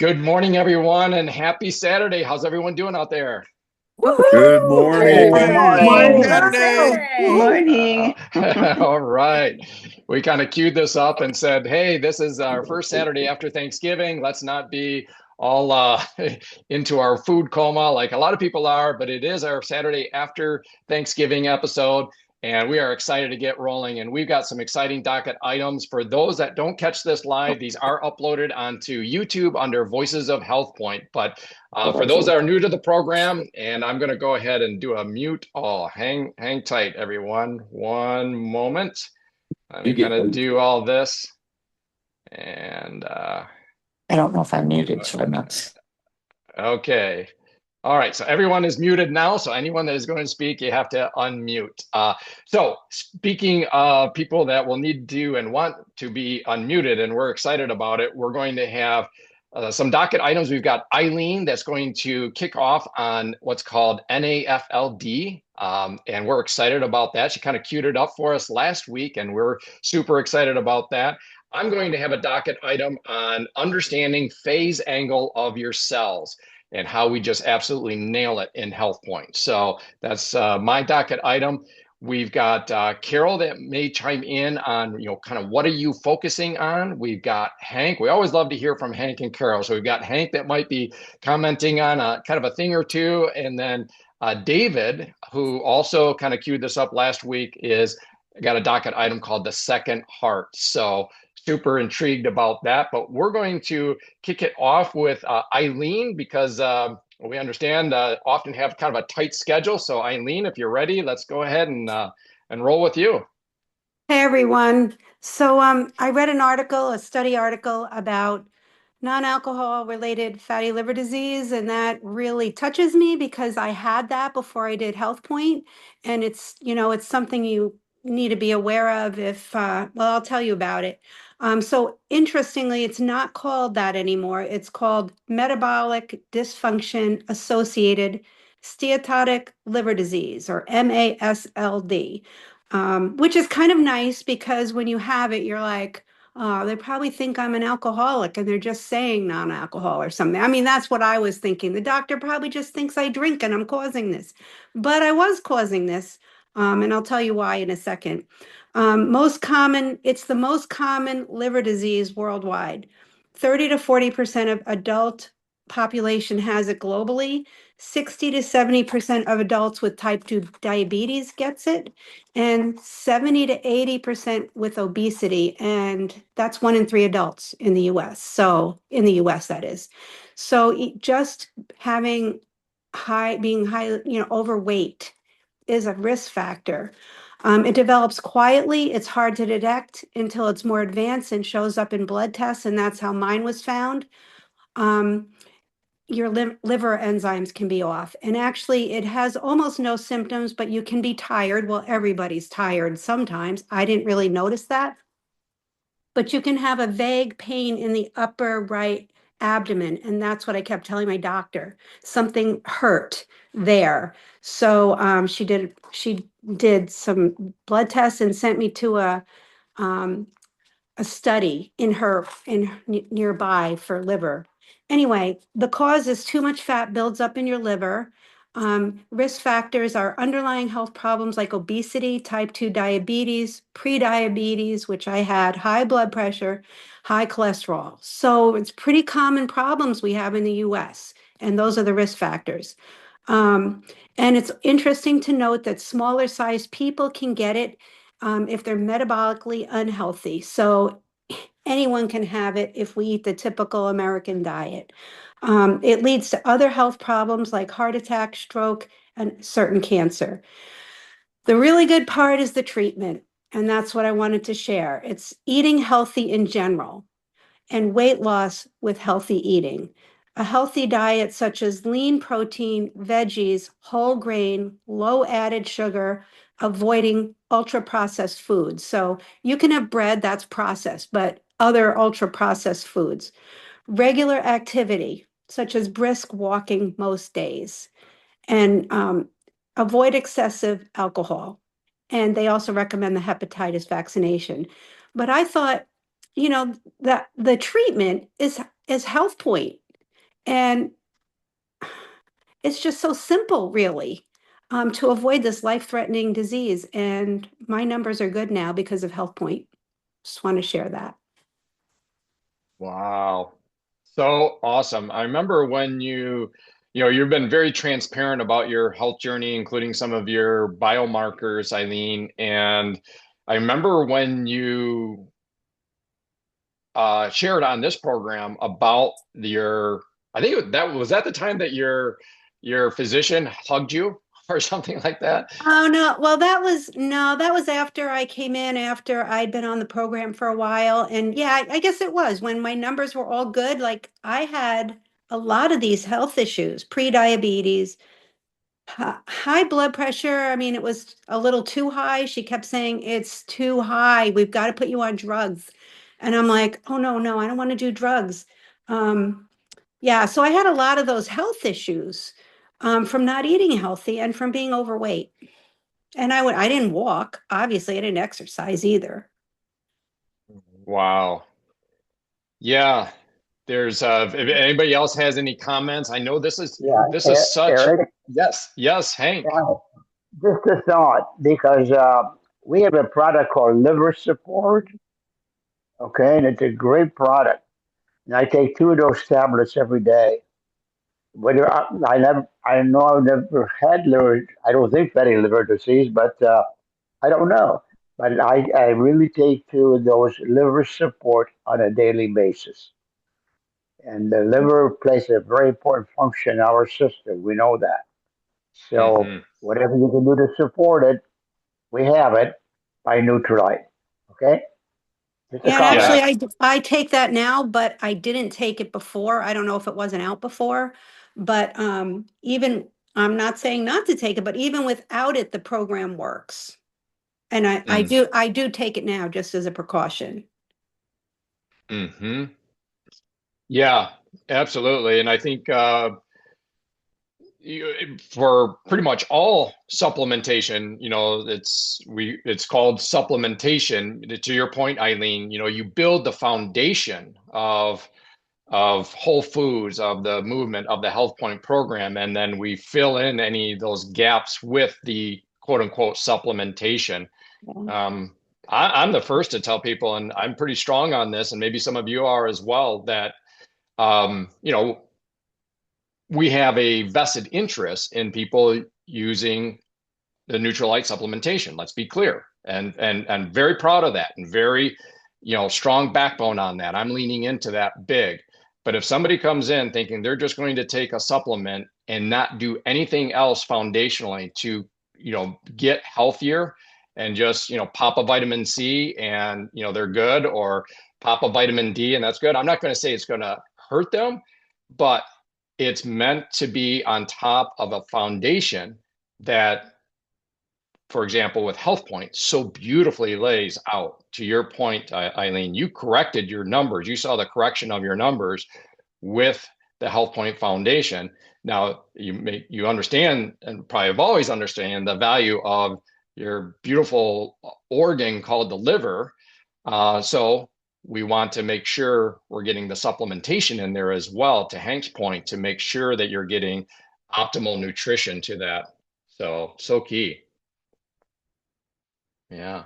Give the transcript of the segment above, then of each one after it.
Good morning, everyone, and happy Saturday. How's everyone doing out there? Good Woohoo! morning. Good Morning. morning. Saturday. Morning. All right. We kind of queued this up and said, hey, this is our first Saturday after Thanksgiving. Let's not be all into our food coma like a lot of people are, but it is our Saturday after Thanksgiving episode. And we are excited to get rolling. And we've got some exciting docket items. For those that don't catch this live, these are uploaded onto YouTube under Voices of HealthPointe. But for those that are new to the program, and I'm going to go ahead and do a mute. Oh, hang tight, everyone. One moment. Let me kind of do all this. And I don't know if I'm muted, so I'm not. okay. All right, so everyone is muted now. So anyone that is going to speak, you have to unmute. So speaking of people that will need to and want to be unmuted, and we're excited about it, we're going to have some docket items. We've got Eileene that's going to kick off on what's called NAFLD, and we're excited about that. She kind of queued it up for us last week, and we're super excited about that. I'm going to have a docket item on understanding phase angle of your cells and how we just absolutely nail it in HealthPointe. So that's my docket item. We've got Carol that may chime in on, kind of what are you focusing on? We've got Hank. We always love to hear from Hank and Carol. So we've got Hank that might be commenting on kind of a thing or two. And then David, who also kind of queued this up last week, is got a docket item called the second heart. So super intrigued about that, but we're going to kick it off with Eileene because we understand often have kind of a tight schedule. So Eileene, if you're ready, let's go ahead and roll with you. Hey, everyone. So I read an article, a study article about non-alcohol related fatty liver disease, and that really touches me because I had that before I did HealthPointe, and it's something you need to be aware of if, well, I'll tell you about it. So interestingly, it's not called that anymore. It's called metabolic dysfunction associated steatotic liver disease, or MASLD, which is kind of nice because when you have it, you're like, oh, they probably think I'm an alcoholic and they're just saying non-alcohol or something. I mean, that's what I was thinking. The doctor probably just thinks I drink and I'm causing this. But I was causing this, and I'll tell you why in a second. It's the most common liver disease worldwide. 30 to 40% of adult population has it globally. 60 to 70% of adults with type 2 diabetes gets it, and 70 to 80% with obesity. And that's 1 in 3 adults in the US. So in the US, that is. So just being high, overweight is a risk factor. It develops quietly. It's hard to detect until it's more advanced and shows up in blood tests. And that's how mine was found. Your liver enzymes can be off. And actually, it has almost no symptoms, but you can be tired. Well, everybody's tired sometimes. I didn't really notice that. But you can have a vague pain in the upper right abdomen. And that's what I kept telling my doctor. Something hurt there. So she did some blood tests and sent me to a study in nearby for liver. Anyway, the cause is too much fat builds up in your liver. Risk factors are underlying health problems like obesity, type 2 diabetes, prediabetes, which I had, high blood pressure, high cholesterol. So it's pretty common problems we have in the US, and those are the risk factors. And it's interesting to note that smaller sized people can get it if they're metabolically unhealthy. So anyone can have it if we eat the typical American diet. It leads to other health problems like heart attack, stroke, and certain cancer. The really good part is the treatment, and that's what I wanted to share. It's eating healthy in general and weight loss with healthy eating. A healthy diet such as lean protein, veggies, whole grain, low added sugar, avoiding ultra processed foods. So you can have bread that's processed, but other ultra processed foods. Regular activity, such as brisk walking most days, and avoid excessive alcohol. And they also recommend the hepatitis vaccination. But I thought, that the treatment is HealthPointe. And it's just so simple, really, to avoid this life-threatening disease. And my numbers are good now because of HealthPointe. Just want to share that. Wow. So awesome. I remember when you've been very transparent about your health journey, including some of your biomarkers, Eileene. And I remember when you shared on this program about I think that was at the time that your physician hugged you or something like that. Oh, no. Well, that was after I came in, after I'd been on the program for a while. And yeah, I guess it was when my numbers were all good. Like I had a lot of these health issues, pre-diabetes, high blood pressure. I mean, it was a little too high. She kept saying, it's too high. We've got to put you on drugs. And I'm like, oh, no, I don't want to do drugs. Yeah, so I had a lot of those health issues from not eating healthy and from being overweight. And I didn't walk. Obviously, I didn't exercise either. Wow. Yeah. There's if anybody else has any comments, I know this is such. Eric, Yes, Hank. just a thought, because we have a product called Liver Support, okay, and it's a great product. And I take 2 of those tablets every day. Whether I know I've never had liver, I don't think fatty liver disease, but I don't know. But I really take 2 of those Liver Support on a daily basis. And the liver plays a very important function in our system. We know that. So Hmm. whatever you can do to support it, we have it by Nutrilite. Okay? Just a Yeah, and comment. actually, I take that now, but I didn't take it before. I don't know if it wasn't out before, but even I'm not saying not to take it, but even without it, the program works. And I do take it now just as a precaution. Hmm. Yeah, absolutely. And I think for pretty much all supplementation, it's called supplementation. To your point, Eileene, you build the foundation of whole foods, of the movement, of the HealthPointe program, and then we fill in any of those gaps with the quote unquote supplementation. Yeah. I'm the first to tell people, and I'm pretty strong on this, and maybe some of you are as well, that um, you know, we have a vested interest in people using the Nutrilite supplementation. Let's be clear, and very proud of that, and very, strong backbone on that. I'm leaning into that big. But if somebody comes in thinking they're just going to take a supplement and not do anything else foundationally to, get healthier, and just, pop a vitamin C and, they're good, or pop a vitamin D and that's good. I'm not going to say it's going to hurt them, but it's meant to be on top of a foundation that, for example, with HealthPointe, so beautifully lays out. To your point, Eileene, you corrected your numbers. You saw the correction of your numbers with the HealthPointe Foundation. Now you understand, and probably have always understand, the value of your beautiful organ called the liver. So we want to make sure we're getting the supplementation in there as well, to Hank's point, to make sure that you're getting optimal nutrition to that. So key. Yeah.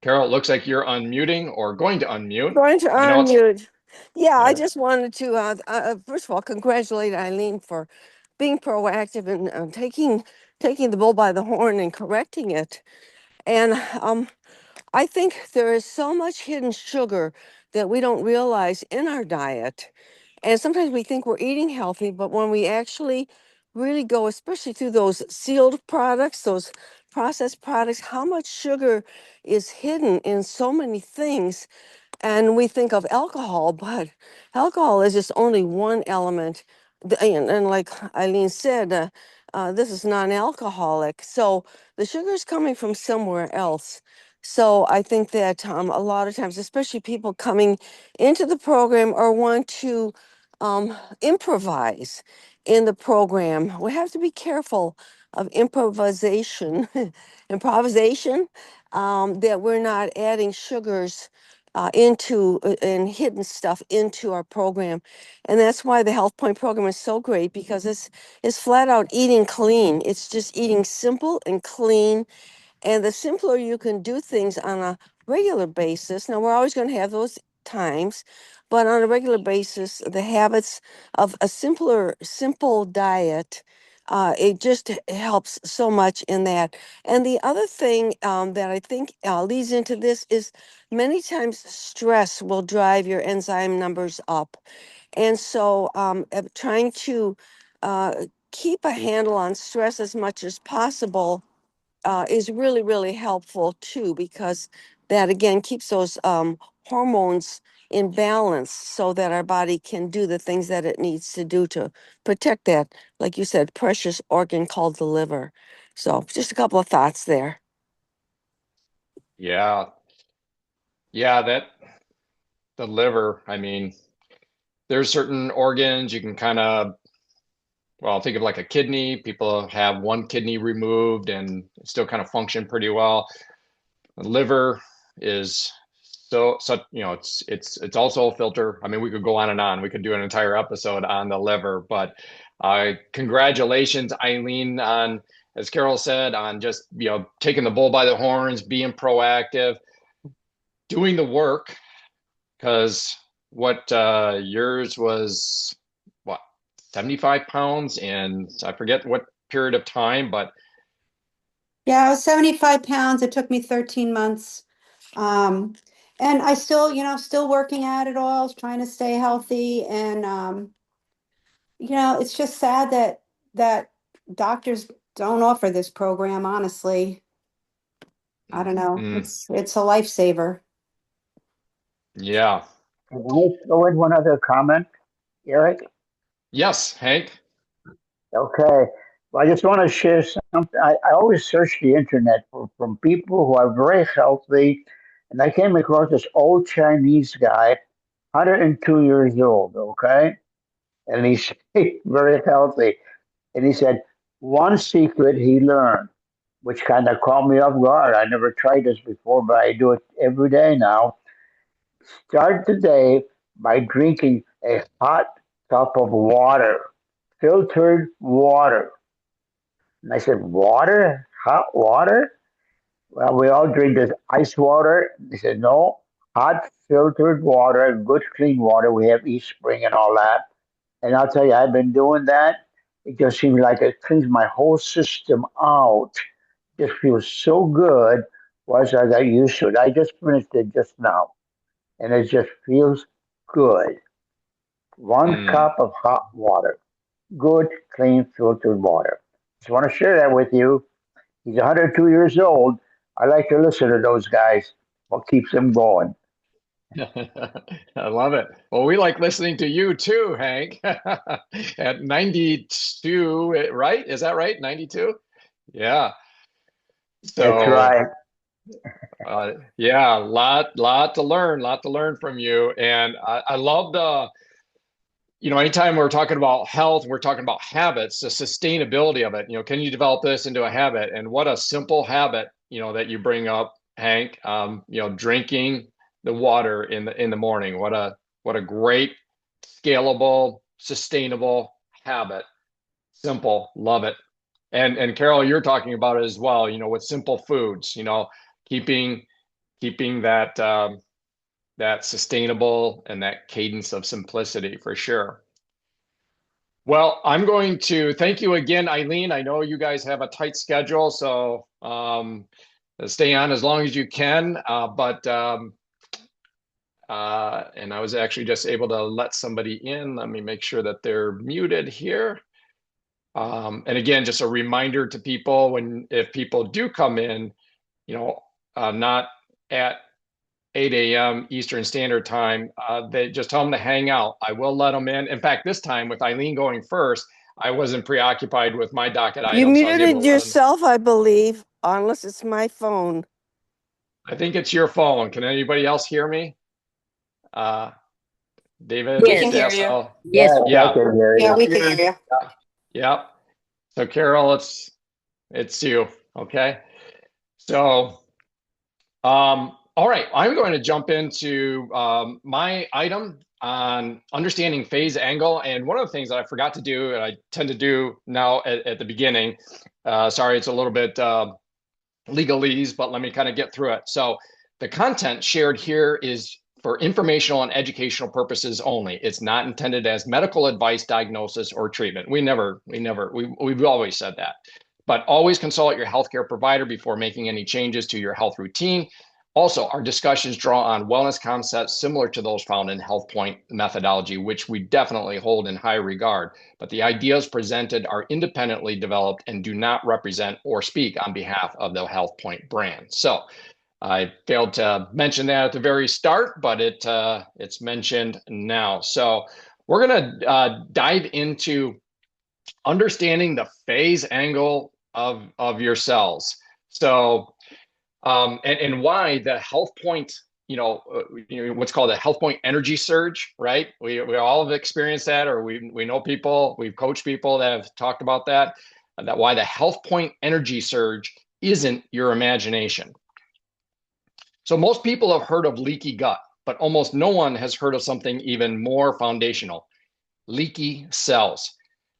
Carol, it looks like you're unmuting or going to unmute. Going to I know unmute. Yeah, I Yeah. just wanted to first of all congratulate Eileene for being proactive and taking the bull by the horn and correcting it. And I think there is so much hidden sugar that we don't realize in our diet. And sometimes we think we're eating healthy, but when we actually really go, especially through those sealed products, those processed products, how much sugar is hidden in so many things. And we think of alcohol, but alcohol is just only one element. And like Eileene said, this is non-alcoholic. So the sugar is coming from somewhere else. So I think that a lot of times, especially people coming into the program or want to improvise in the program, we have to be careful of improvisation, that we're not adding sugars into and hidden stuff into our program. And that's why the HealthPointe program is so great, because it's flat out eating clean. It's just eating simple and clean. And the simpler you can do things on a regular basis, now we're always going to have those times, but on a regular basis, the habits of a simple diet, it just helps so much in that. And the other thing that I think leads into this is many times stress will drive your enzyme numbers up. And so trying to keep a handle on stress as much as possible is really, really helpful too, because that again keeps those hormones in balance so that our body can do the things that it needs to do to protect that, like you said, precious organ called the liver. So just a couple of thoughts there. Yeah. Yeah, the liver, I mean, there's certain organs you can kind of, well, think of like a kidney. People have one kidney removed and still kind of function pretty well. The liver is such, it's also a filter. I mean, we could go on and on. We could do an entire episode on the liver, but congratulations, Eileene, on, as Carol said, on just, taking the bull by the horns, being proactive, doing the work, because what yours was, what, 75 pounds, and I forget what period of time, but Yeah, I was 75 pounds. It took me 13 months. Um, and I still, still working at it all, trying to stay healthy. And it's just sad that doctors don't offer this program, honestly. I don't know. It's a lifesaver. Yeah. Can I throw in one other comment, Eric? Yes, Hank. Okay. Well, I just want to share something. I always search the internet from people who are very healthy, and I came across this old Chinese guy, 102 years old, okay? And he's very healthy. And he said, one secret he learned, which kind of caught me off guard. I never tried this before, but I do it every day now. Start the day by drinking a hot cup of water, filtered water. And I said, water? Hot water? Well, we all drink this ice water. They said, no, hot filtered water, good clean water. We have East Spring and all that. And I'll tell you, I've been doing that. It just seems like it cleans my whole system out. Just feels so good once I got used to it. I just finished it just now, and it just feels good. One cup of hot water, good, clean, filtered water. Just want to share that with you. He's 102 years old. I like to listen to those guys. What keeps them going? I love it. Well, we like listening to you too, Hank. At 92, right? Is that right? 92? Yeah. That's So, right. yeah, lot to learn from you. And I love anytime we're talking about health, we're talking about habits, the sustainability of it. Can you develop this into a habit? And what a simple habit, that you bring up, Hank. Drinking the water in the morning. What a great, scalable, sustainable habit. Simple, love it. And Carol, you're talking about it as well. With simple foods. Keeping that sustainable and that cadence of simplicity for sure. Well, I'm going to thank you again, Eileene. I know you guys have a tight schedule, so stay on as long as you can. And I was actually just able to let somebody in. Let me make sure that they're muted here. And again, just a reminder to people, if people do come in, not at 8 a.m. Eastern Standard Time, they just tell them to hang out. I will let them in. In fact, this time with Eileene going first, I wasn't preoccupied with my docket You items. So I was able muted to yourself, I believe, unless it's my phone. I think it's your phone. Can anybody else hear me? David? We can hear you. Sasso? Yes. Yeah. I can hear you. We can hear you. Yeah. So Carol, it's you. Okay. So, All right, I'm going to jump into my item on understanding phase angle. And one of the things that I forgot to do, and I tend to do now at the beginning, sorry, it's a little bit legalese, but let me kind of get through it. So the content shared here is for informational and educational purposes only. It's not intended as medical advice, diagnosis, or treatment. We've always said that. But always consult your healthcare provider before making any changes to your health routine. Also, our discussions draw on wellness concepts similar to those found in HealthPointe methodology, which we definitely hold in high regard. But the ideas presented are independently developed and do not represent or speak on behalf of the HealthPointe brand. So I failed to mention that at the very start, but it's mentioned now. So we're going to dive into understanding the phase angle of your cells. So and why the HealthPointe, what's called a HealthPointe energy surge, right? We all have experienced that, or we know people, we've coached people that have talked about that why the HealthPointe energy surge isn't your imagination. So most people have heard of leaky gut, but almost no one has heard of something even more foundational: leaky cells.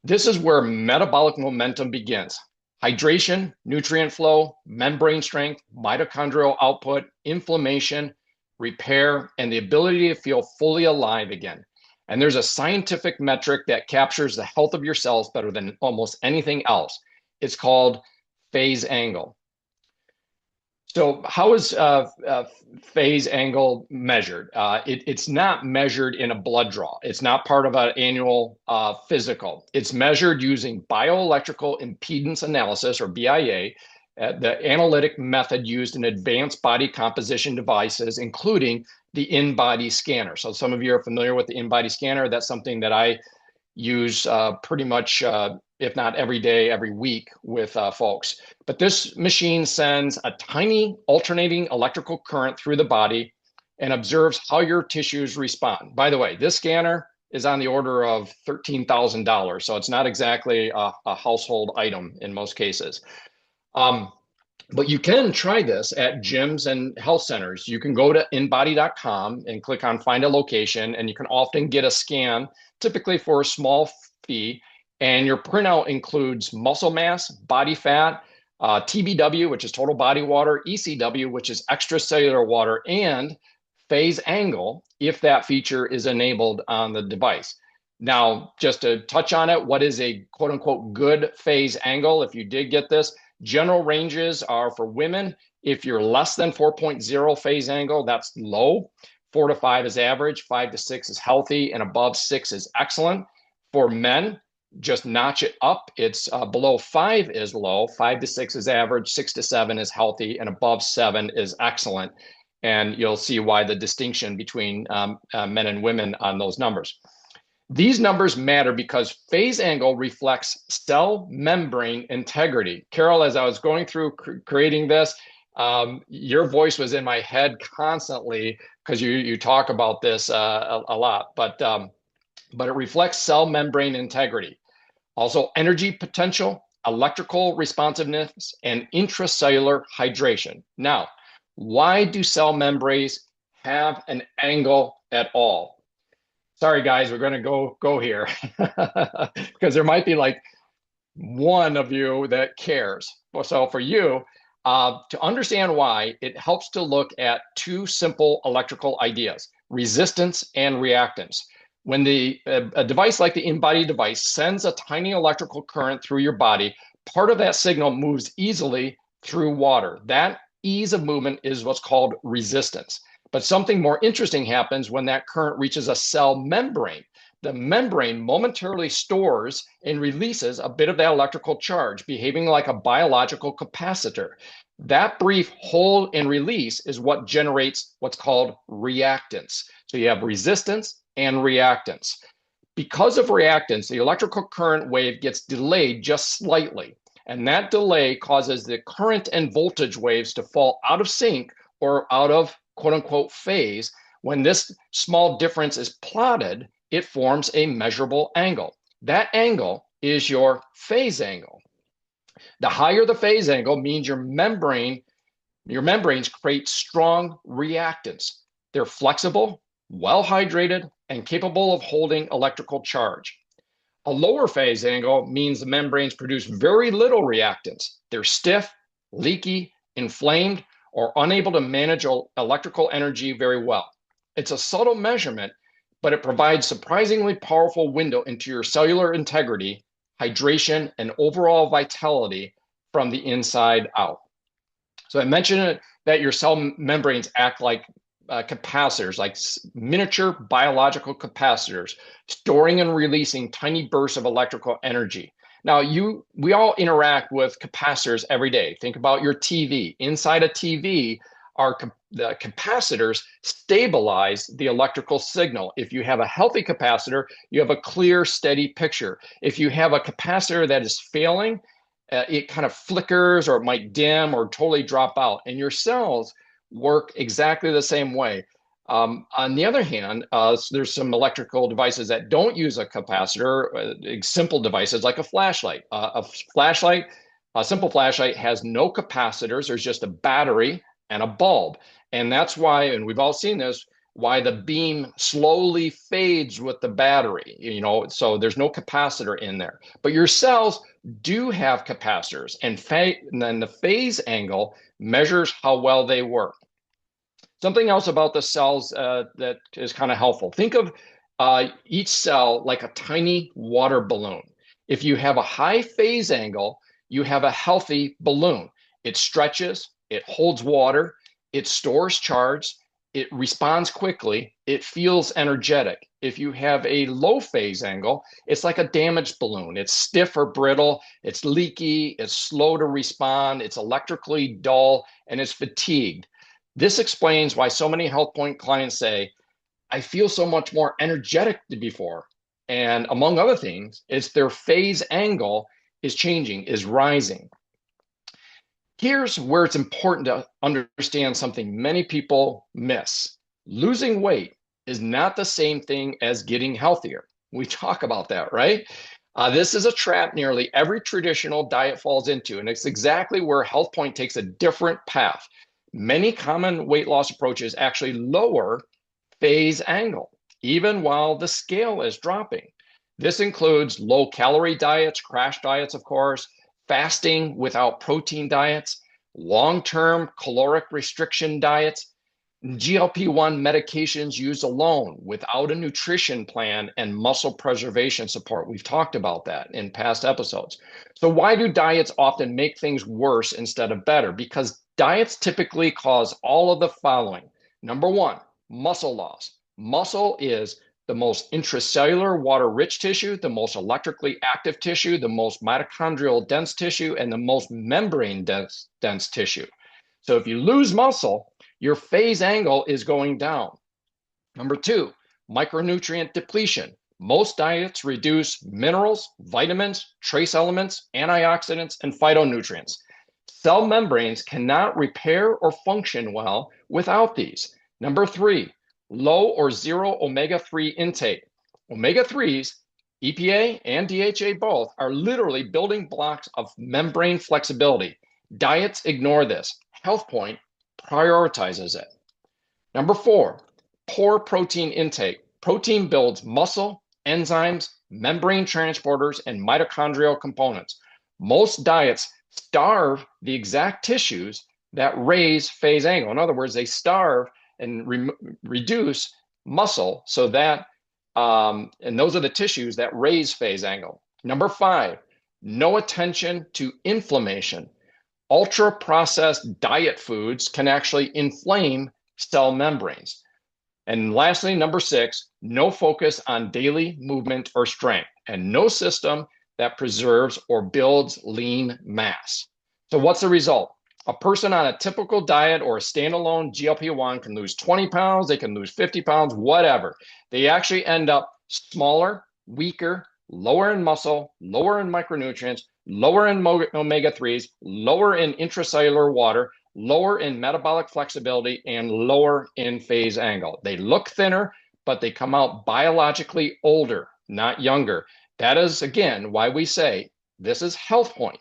This is where metabolic momentum begins. Hydration, nutrient flow, membrane strength, mitochondrial output, inflammation, repair, and the ability to feel fully alive again. And there's a scientific metric that captures the health of your cells better than almost anything else. It's called phase angle. So how is phase angle measured? It's not measured in a blood draw. It's not part of an annual physical. It's measured using bioelectrical impedance analysis, or BIA, the analytic method used in advanced body composition devices, including the in-body scanner. So some of you are familiar with the in-body scanner. That's something that I use pretty much, if not every day, every week with folks. But this machine sends a tiny alternating electrical current through the body and observes how your tissues respond. By the way, this scanner is on the order of $13,000, so it's not exactly a household item in most cases. But you can try this at gyms and health centers. You can go to inbody.com and click on find a location, and you can often get a scan, typically for a small fee. And your printout includes muscle mass, body fat, TBW, which is total body water, ECW, which is extracellular water, and phase angle, if that feature is enabled on the device. Now, just to touch on it, what is a quote unquote good phase angle? If you did get this, general ranges are for women. If you're less than 4.0 phase angle, that's low. 4 to 5 is average, 5 to 6 is healthy, and above 6 is excellent. For men, just notch it up. It's below 5 is low, 5 to 6 is average, 6 to 7 is healthy, and above 7 is excellent. And you'll see why the distinction between men and women on those numbers. These numbers matter because phase angle reflects cell membrane integrity. Carol, as I was going through creating this, your voice was in my head constantly because you talk about this a lot, but it reflects cell membrane integrity. Also, energy potential, electrical responsiveness, and intracellular hydration. Now, why do cell membranes have an angle at all? Sorry, guys, we're going to go here because there might be like one of you that cares. So for you, to understand why, it helps to look at two simple electrical ideas: resistance and reactance. When a device like the in-body device sends a tiny electrical current through your body, part of that signal moves easily through water. That ease of movement is what's called resistance. But something more interesting happens when that current reaches a cell membrane. The membrane momentarily stores and releases a bit of that electrical charge, behaving like a biological capacitor. That brief hold and release is what generates what's called reactance. So you have resistance and reactance. Because of reactance, the electrical current wave gets delayed just slightly. And that delay causes the current and voltage waves to fall out of sync or out of quote unquote phase. When this small difference is plotted, it forms a measurable angle. That angle is your phase angle. The higher the phase angle means your membrane Your membranes create strong reactants. They're flexible, well hydrated, and capable of holding electrical charge. A lower phase angle means the membranes produce very little reactants. They're stiff, leaky, inflamed, or unable to manage electrical energy very well. It's a subtle measurement, but it provides surprisingly powerful window into your cellular integrity, hydration, and overall vitality from the inside out. So I mentioned that your cell membranes act like capacitors, like miniature biological capacitors, storing and releasing tiny bursts of electrical energy. Now, we all interact with capacitors every day. Think about your TV. Inside a TV, the capacitors stabilize the electrical signal. If you have a healthy capacitor, you have a clear, steady picture. If you have a capacitor that is failing, it kind of flickers, or it might dim or totally drop out. And your cells work exactly the same way. On the other hand, there's some electrical devices that don't use a capacitor, simple devices like a flashlight. A simple flashlight has no capacitors. There's just a battery and a bulb. And that's why, and we've all seen this, why the beam slowly fades with the battery, so there's no capacitor in there. But your cells do have capacitors, and then the phase angle measures how well they work. Something else about the cells that is kind of helpful. Think of each cell like a tiny water balloon. If you have a high phase angle, you have a healthy balloon. It stretches, it holds water, it stores charge, it responds quickly, it feels energetic. If you have a low phase angle, it's like a damaged balloon. It's stiff or brittle, it's leaky, it's slow to respond, it's electrically dull, and it's fatigued. This explains why so many HealthPointe clients say, I feel so much more energetic than before. And among other things, it's their phase angle is changing, is rising. Here's where it's important to understand something many people miss. Losing weight is not the same thing as getting healthier. We talk about that, right? This is a trap nearly every traditional diet falls into, and it's exactly where HealthPointe takes a different path. Many common weight loss approaches actually lower phase angle, even while the scale is dropping. This includes low-calorie diets, crash diets, of course, fasting without protein diets, long-term caloric restriction diets, GLP-1 medications used alone without a nutrition plan, and muscle preservation support. We've talked about that in past episodes. So why do diets often make things worse instead of better? Because diets typically cause all of the following. Number one, muscle loss. Muscle is the most intracellular water-rich tissue, the most electrically active tissue, the most mitochondrial dense tissue, and the most membrane dense tissue. So if you lose muscle, your phase angle is going down. Number two, micronutrient depletion. Most diets reduce minerals, vitamins, trace elements, antioxidants, and phytonutrients. Cell membranes cannot repair or function well without these. Number three, low or zero omega-3 intake. Omega-3s, EPA and DHA both, are literally building blocks of membrane flexibility. Diets ignore this. HealthPointe prioritizes it. Number four, poor protein intake. Protein builds muscle, enzymes, membrane transporters, and mitochondrial components. Most diets starve the exact tissues that raise phase angle. In other words, they starve and reduce muscle so that, and those are the tissues that raise phase angle. Number five, no attention to inflammation. Ultra-processed diet foods can actually inflame cell membranes. And lastly, number six, no focus on daily movement or strength, and no system that preserves or builds lean mass. So what's the result? A person on a typical diet or a standalone GLP-1 can lose 20 pounds, they can lose 50 pounds, whatever. They actually end up smaller, weaker, lower in muscle, lower in micronutrients, lower in omega-3s, lower in intracellular water, lower in metabolic flexibility, and lower in phase angle. They look thinner, but they come out biologically older, not younger. That is, again, why we say this is HealthPointe,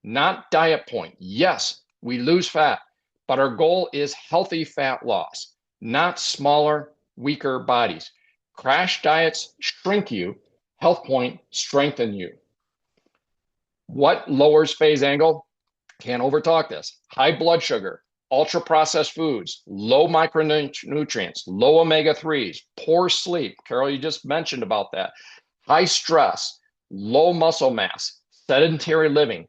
not DietPointe. Yes, we lose fat, but our goal is healthy fat loss, not smaller, weaker bodies. Crash diets shrink you, HealthPointe strengthen you. What lowers phase angle? Can't overtalk this. High blood sugar, ultra processed foods, low micronutrients, low omega-3s, poor sleep. Carol, you just mentioned about that. High stress, low muscle mass, sedentary living.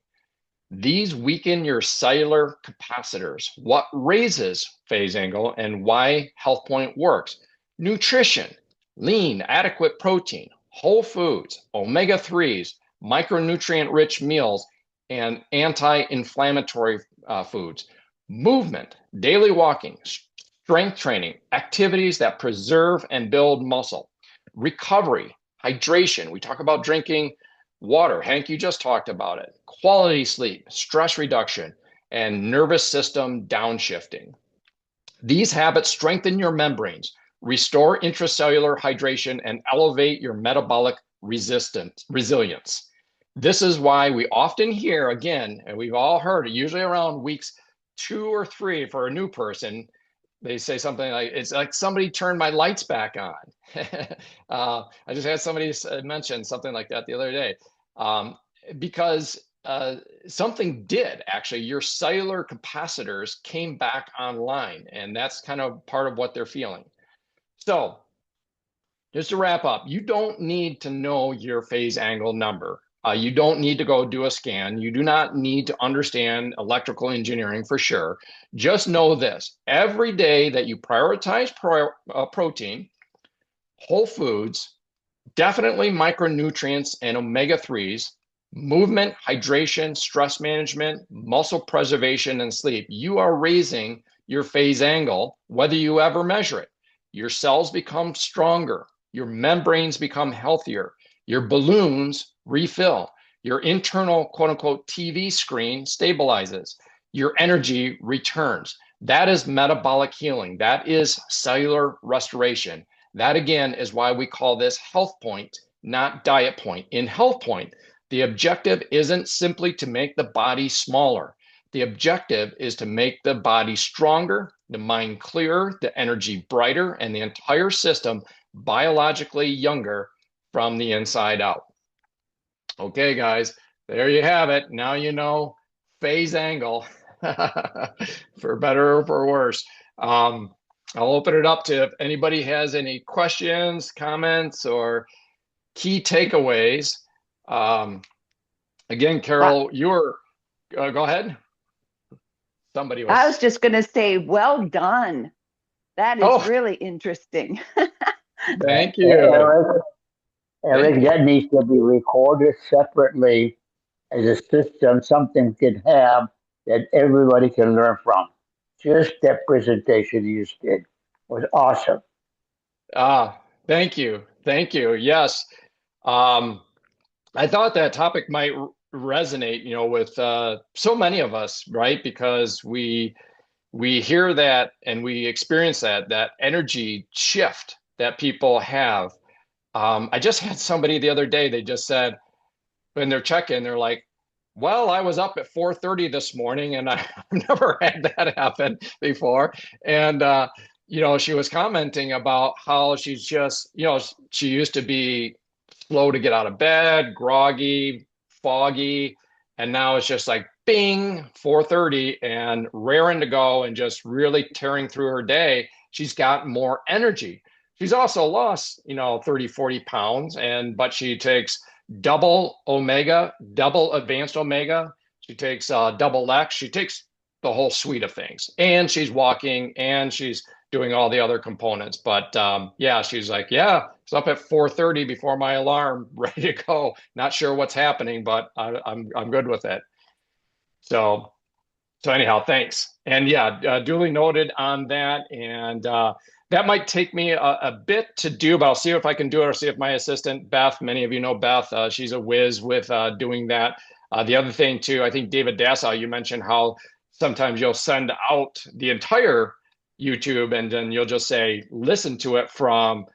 These weaken your cellular capacitors. What raises phase angle and why HealthPointe works? Nutrition, lean, adequate protein, whole foods, omega-3s, micronutrient-rich meals, and anti-inflammatory foods. Movement, daily walking, strength training, activities that preserve and build muscle. Recovery, hydration. We talk about drinking water. Hank, you just talked about it. Quality sleep, stress reduction, and nervous system downshifting. These habits strengthen your membranes, restore intracellular hydration, and elevate your metabolic resilience. This is why we often hear, again, and we've all heard it, usually around weeks 2 or 3 for a new person, they say something like, it's like somebody turned my lights back on. I just had somebody mention something like that the other day. Because something did actually, your cellular capacitors came back online, and that's kind of part of what they're feeling. So just to wrap up, you don't need to know your phase angle number. You don't need to go do a scan. You do not need to understand electrical engineering for sure. Just know this: every day that you prioritize protein, whole foods, definitely micronutrients and omega-3s, movement, hydration, stress management, muscle preservation, and sleep, you are raising your phase angle, whether you ever measure it. Your cells become stronger. Your membranes become healthier. Your balloons refill. Your internal, quote unquote, TV screen stabilizes. Your energy returns. That is metabolic healing. That is cellular restoration. That, again, is why we call this HealthPointe, not DietPointe. In HealthPointe, the objective isn't simply to make the body smaller. The objective is to make the body stronger, the mind clearer, the energy brighter, and the entire system biologically younger from the inside out. Okay, guys, there you have it. Now you know phase angle, for better or for worse. I'll open it up to if anybody has any questions, comments, or key takeaways. Again, Carol, you're, go ahead. Somebody was. I was just going to say, well done. That is really interesting. Thank you. Eric, that needs to be recorded separately as a system, something can have that everybody can learn from. Just that presentation you just did was awesome. Thank you. Thank you. Yes. I thought that topic might resonate, with so many of us, right? Because we hear that and we experience that energy shift that people have. I just had somebody the other day, they just said, when they're checking, they're like, well, I was up at 4:30 this morning and I've never had that happen before. And, she was commenting about how she's just, she used to be slow to get out of bed, groggy, foggy, and now it's just like bing, 4:30 and raring to go and just really tearing through her day. She's got more energy. She's also lost, 30, 40 pounds, but she takes double omega, double advanced omega. She takes double X. She takes the whole suite of things, and she's walking and she's doing all the other components. But she's like, it's up at 4:30 before my alarm, ready to go. Not sure what's happening, but I'm good with it. So anyhow, thanks. And duly noted on that. And that might take me a bit to do, but I'll see if I can do it, or see if my assistant, Beth, many of you know Beth, she's a whiz with doing that. The other thing too, I think David Dassow, you mentioned how sometimes you'll send out the entire YouTube and then you'll just say, listen to it from,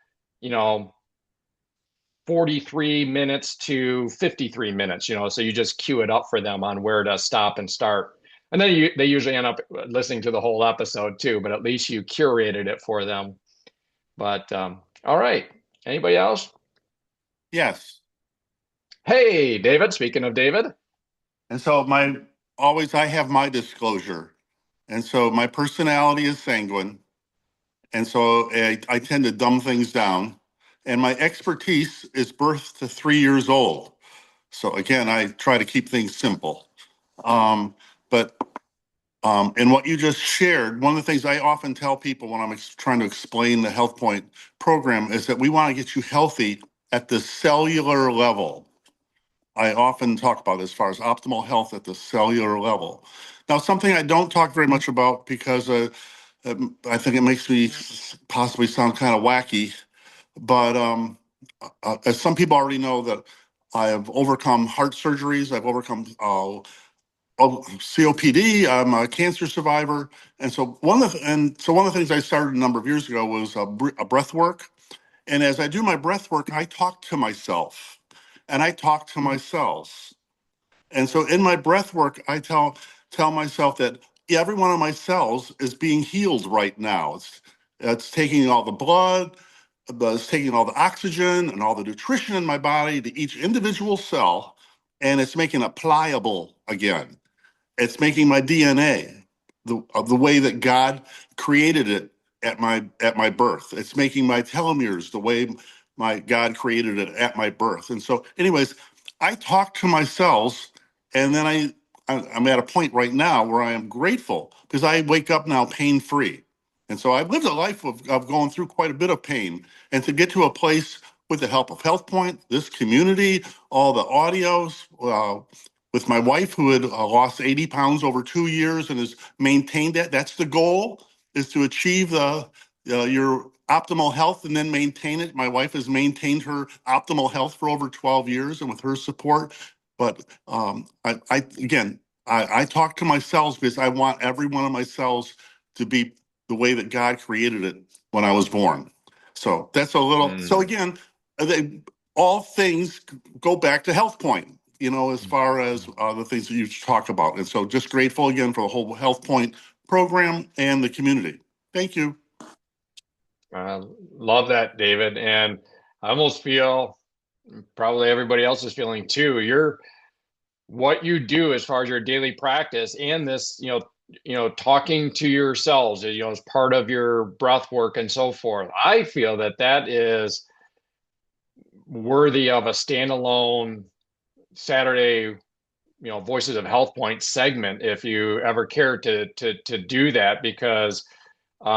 43 minutes to 53 minutes, so you just queue it up for them on where to stop and start. And then they usually end up listening to the whole episode too, but at least you curated it for them. But all right. Anybody else? Yes. Hey, David. Speaking of David. And so I have my disclosure. And so my personality is sanguine. And so I tend to dumb things down. And my expertise is birth to 3 years old. So again, I try to keep things simple. But and what you just shared, one of the things I often tell people when I'm trying to explain the HealthPointe program is that we want to get you healthy at the cellular level. I often talk about as far as optimal health at the cellular level. Now, something I don't talk very much about because I think it makes me possibly sound kind of wacky, but as some people already know that I have overcome heart surgeries, I've overcome COPD. I'm a cancer survivor, and so one of the things I started a number of years ago was a breath work. And as I do my breath work, I talk to myself, and I talk to my cells. And so in my breath work, I tell myself that every one of my cells is being healed right now. It's taking all the blood, it's taking all the oxygen and all the nutrition in my body to each individual cell, and it's making it pliable again. It's making my DNA the way that God created it at my birth. It's making my telomeres the way my God created it at my birth. And so, anyways, I talk to my cells, and then I'm at a point right now where I am grateful because I wake up now pain-free. And so I've lived a life of going through quite a bit of pain, and to get to a place with the help of HealthPointe, this community, all the audios, with my wife who had lost 80 pounds over 2 years and has maintained that. That's the goal, is to achieve your optimal health and then maintain it. My wife has maintained her optimal health for over 12 years, and with her support. But I talk to my cells because I want every one of my cells to be the way that God created it when I was born. So that's a little, so again, all things go back to HealthPointe, as far as the things that you talk about. And so just grateful again for the whole HealthPointe program and the community. Thank you. Love that, David. And I almost feel probably everybody else is feeling too. What you do as far as your daily practice and this, talking to yourselves, as part of your breath work and so forth. I feel that is worthy of a standalone Saturday, Voices of HealthPointe segment if you ever care to do that, because we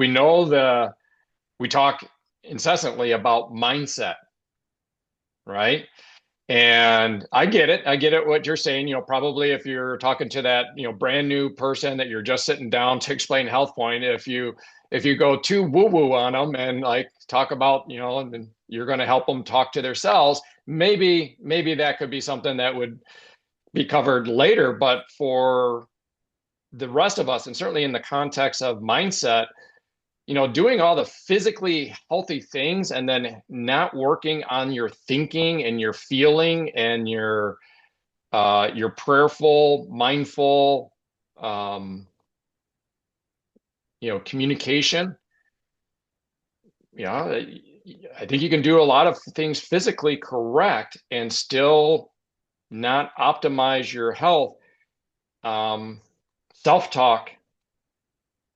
know we talk incessantly about mindset, right? And I get it what you're saying. Probably if you're talking to that brand new person that you're just sitting down to explain HealthPointe, if you go too woo woo on them and like talk about and you're going to help them talk to their cells, maybe that could be something that would be covered later. But for the rest of us, and certainly in the context of mindset, doing all the physically healthy things and then not working on your thinking and your feeling and your prayerful, mindful, communication. I think you can do a lot of things physically correct and still not optimize your health. Self-talk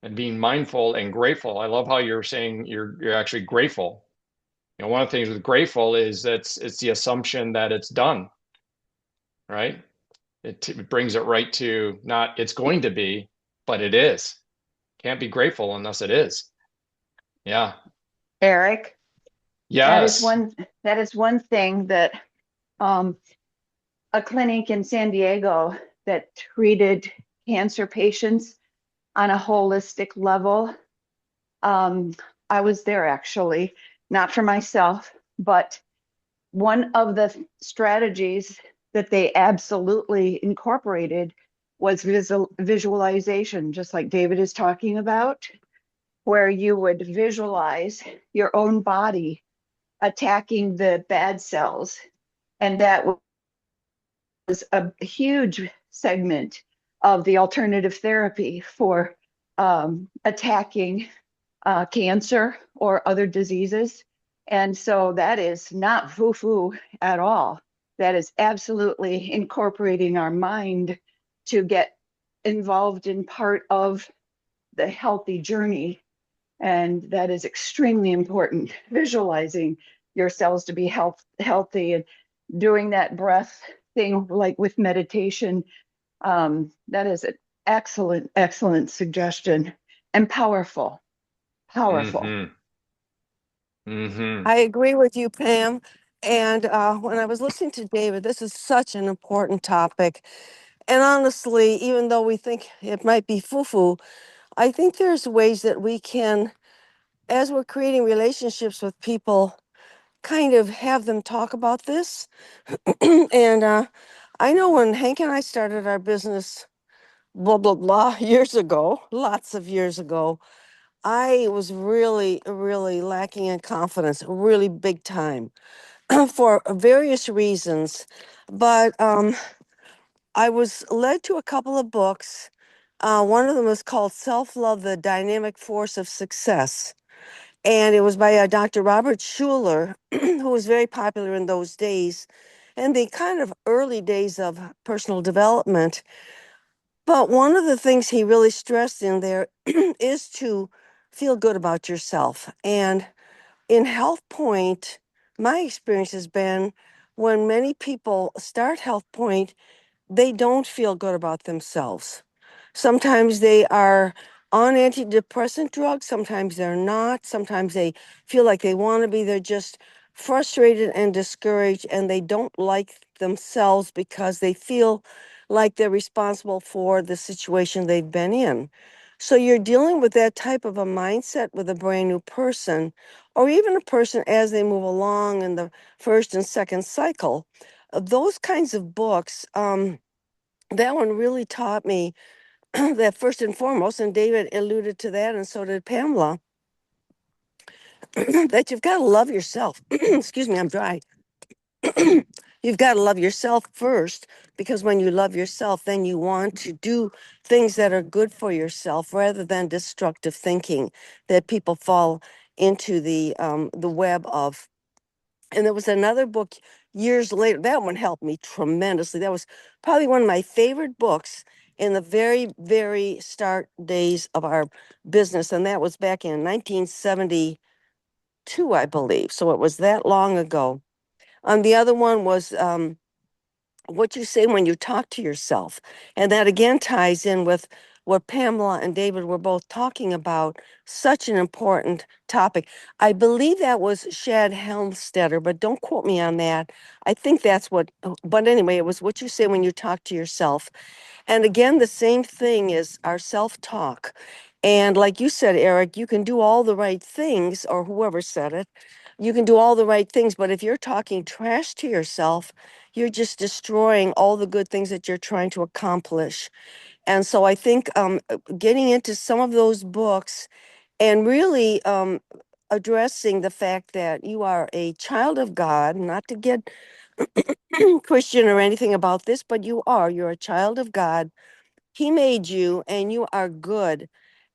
and being mindful and grateful. I love how you're saying you're actually grateful. One of the things with grateful is it's the assumption that it's done, right? It brings it right to not it's going to be, but it is. Can't be grateful unless it is. Yeah. Eric. Yes. That is one thing that a clinic in San Diego that treated cancer patients on a holistic level. I was there actually, not for myself, but one of the strategies that they absolutely incorporated was visualization, just like David is talking about, where you would visualize your own body attacking the bad cells, and that a huge segment of the alternative therapy for attacking cancer or other diseases. And so that is not foo-foo at all. That is absolutely incorporating our mind to get involved in part of the healthy journey. And that is extremely important, visualizing your cells to be healthy and doing that breath thing like with meditation. That is an excellent, excellent suggestion and powerful. Mm-hmm. Mm-hmm. I agree with you, Pam. And when I was listening to David, this is such an important topic. And honestly, even though we think it might be foo-foo, I think there's ways that we can, as we're creating relationships with people, kind of have them talk about this. And I know when Hank and I started our business, blah, blah, blah, years ago, lots of years ago, I was really, really lacking in confidence, really big time, for various reasons. But I was led to a couple of books. One of them was called Self-Love, the Dynamic Force of Success. And it was by Dr. Robert Schuller, who was very popular in those days, and the kind of early days of personal development. But one of the things he really stressed in there is to feel good about yourself. And in HealthPointe, my experience has been when many people start HealthPointe, they don't feel good about themselves. Sometimes they are on antidepressant drugs, sometimes they're not, sometimes they feel like they want to be, they're just frustrated and discouraged, and they don't like themselves because they feel like they're responsible for the situation they've been in. So you're dealing with that type of a mindset with a brand new person, or even a person as they move along in the first and second cycle. Those kinds of books, that one really taught me that first and foremost, and David alluded to that, and so did Pamela, that you've got to love yourself. Excuse me, I'm dry. You've got to love yourself first, because when you love yourself, then you want to do things that are good for yourself rather than destructive thinking that people fall into the web of. And there was another book years later. That one helped me tremendously. That was probably one of my favorite books in the very, very start days of our business. And that was back in 1972, I believe. So it was that long ago. And the other one was What You Say When You Talk to Yourself. And that again ties in with what Pamela and David were both talking about, such an important topic. I believe that was Shad Helmstetter, but don't quote me on that. I think that's but anyway, it was what you say when you talk to yourself. And again, the same thing is our self-talk. And like you said, Eric, you can do all the right things, or whoever said it, you can do all the right things, but if you're talking trash to yourself, you're just destroying all the good things that you're trying to accomplish. And so I think getting into some of those books and really addressing the fact that you are a child of God, not to get Christian or anything about this, but you're a child of God. He made you and you are good.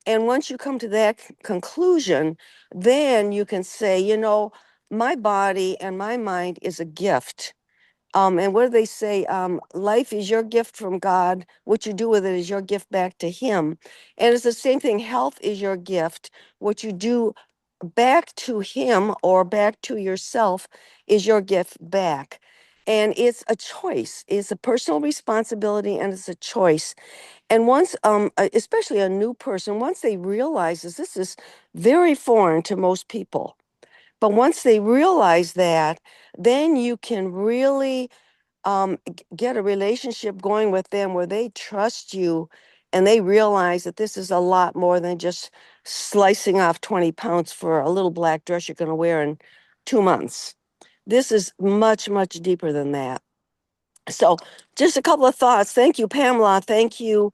And once you come to that conclusion, then you can say, my body and my mind is a gift. And what do they say? Life is your gift from God. What you do with it is your gift back to Him. And it's the same thing. Health is your gift. What you do back to Him or back to yourself is your gift back. And it's a choice. It's a personal responsibility, and it's a choice. And once, especially a new person, once they realize this is very foreign to most people. But once they realize that, then you can really get a relationship going with them where they trust you and they realize that this is a lot more than just slicing off 20 pounds for a little black dress you're going to wear in 2 months. This is much, much deeper than that. So just a couple of thoughts. Thank you, Pamela. Thank you,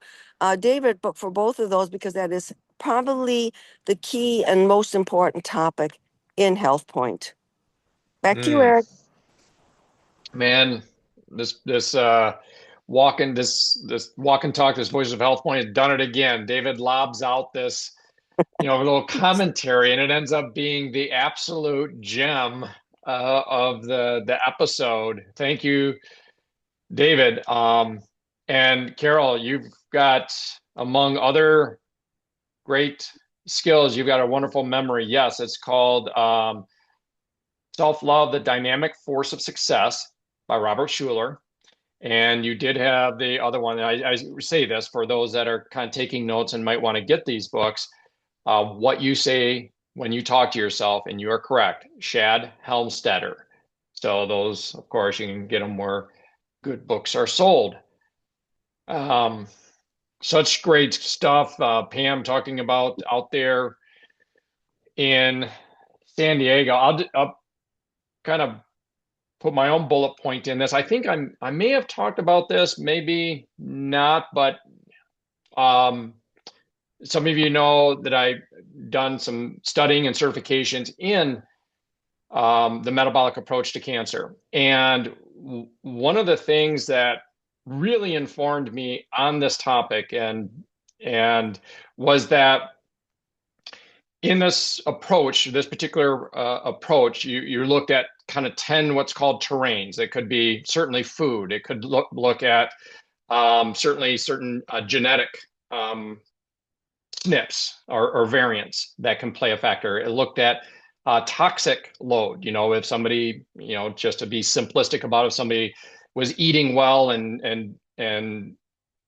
David, but for both of those, because that is probably the key and most important topic in HealthPointe. Back to you, Eric. Man, this walking this walk and talk, this Voices of HealthPointe has done it again. David lobs out this, a little commentary, and it ends up being the absolute gem of the episode. Thank you, David. And Carol, you've got, among other great skills, you've got a wonderful memory. Yes, it's called Self-Love, the Dynamic Force of Success by Robert Schuller. And you did have the other one. I say this for those that are kind of taking notes and might want to get these books. What you say when you talk to yourself, and you are correct, Shad Helmstetter. So those, of course, you can get them where good books are sold. Such great stuff. Pam talking about out there in San Diego. I'll kind of put my own bullet point in this. I think I may have talked about this, maybe not, but some of you know that I've done some studying and certifications in the metabolic approach to cancer. And one of the things that really informed me on this topic and was that in this approach, this particular approach, you looked at kind of 10 what's called terrains. It could be certainly food. It could look at certainly certain genetic SNPs or variants that can play a factor. It looked at toxic load. If somebody, just to be simplistic about it, if somebody was eating well and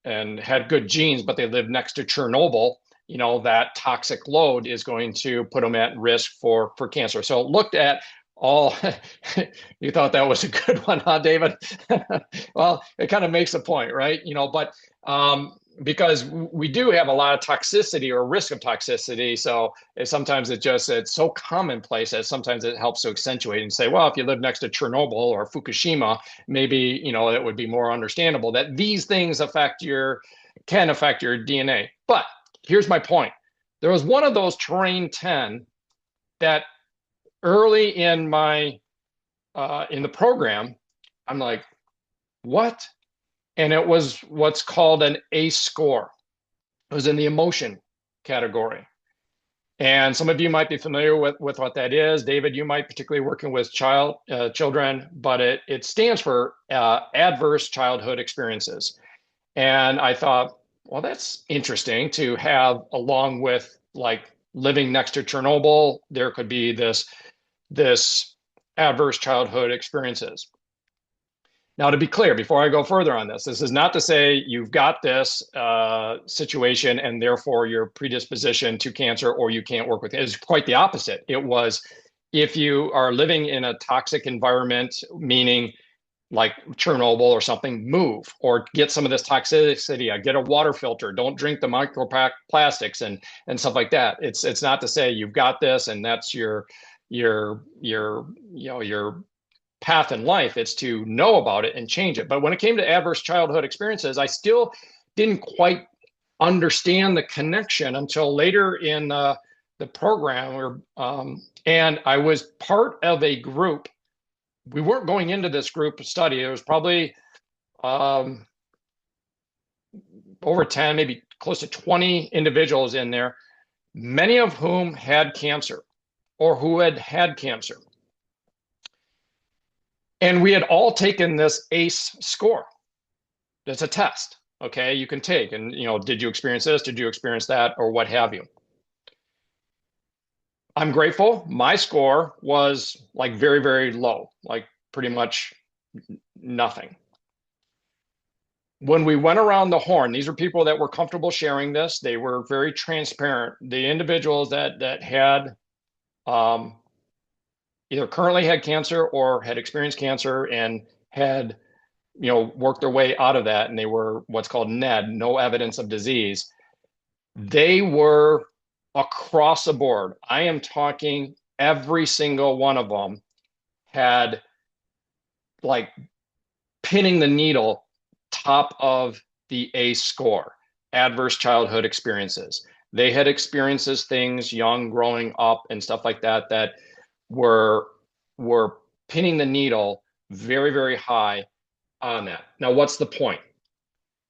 had good genes, but they lived next to Chernobyl, that toxic load is going to put them at risk for cancer. So it looked at all. You thought that was a good one, huh, David? Well, it kind of makes a point, right? But because we do have a lot of toxicity or risk of toxicity, so sometimes it's so commonplace that sometimes it helps to accentuate and say, well, if you live next to Chernobyl or Fukushima, maybe it would be more understandable that these things can affect your DNA. But here's my point. There was one of those terrain 10 that early in my in the program, I'm like, what? And it was what's called an ACE score. It was in the emotion category. And some of you might be familiar with what that is. David, you might particularly working with children, but it stands for adverse childhood experiences. And I thought, well, that's interesting to have, along with like living next to Chernobyl, there could be this adverse childhood experiences. Now, to be clear, before I go further on this is not to say you've got this situation and therefore your predisposition to cancer or you can't work with it. It's quite the opposite. It was, if you are living in a toxic environment, meaning like Chernobyl or something, move or get some of this toxicity. Get a water filter. Don't drink the microplastics and stuff like that. It's not to say you've got this and that's your path in life. It's to know about it and change it. But when it came to adverse childhood experiences, I still didn't quite understand the connection until later in the program. And I was part of a group. We weren't going into this group study. There was probably over 10, maybe close to 20 individuals in there, many of whom had cancer or who had cancer. And we had all taken this ACE score. It's a test, okay, you can take. And, did you experience this? Did you experience that? Or what have you? I'm grateful. My score was like very, very low, like pretty much nothing. When we went around the horn, these are people that were comfortable sharing this. They were very transparent. The individuals that had either currently had cancer or had experienced cancer and had, worked their way out of that, and they were what's called NED, no evidence of disease. They were across the board. I am talking every single one of them had like pinning the needle top of the ACE score, adverse childhood experiences. They had experiences, things young, growing up and stuff like that, that were pinning the needle very, very high on that. Now, what's the point?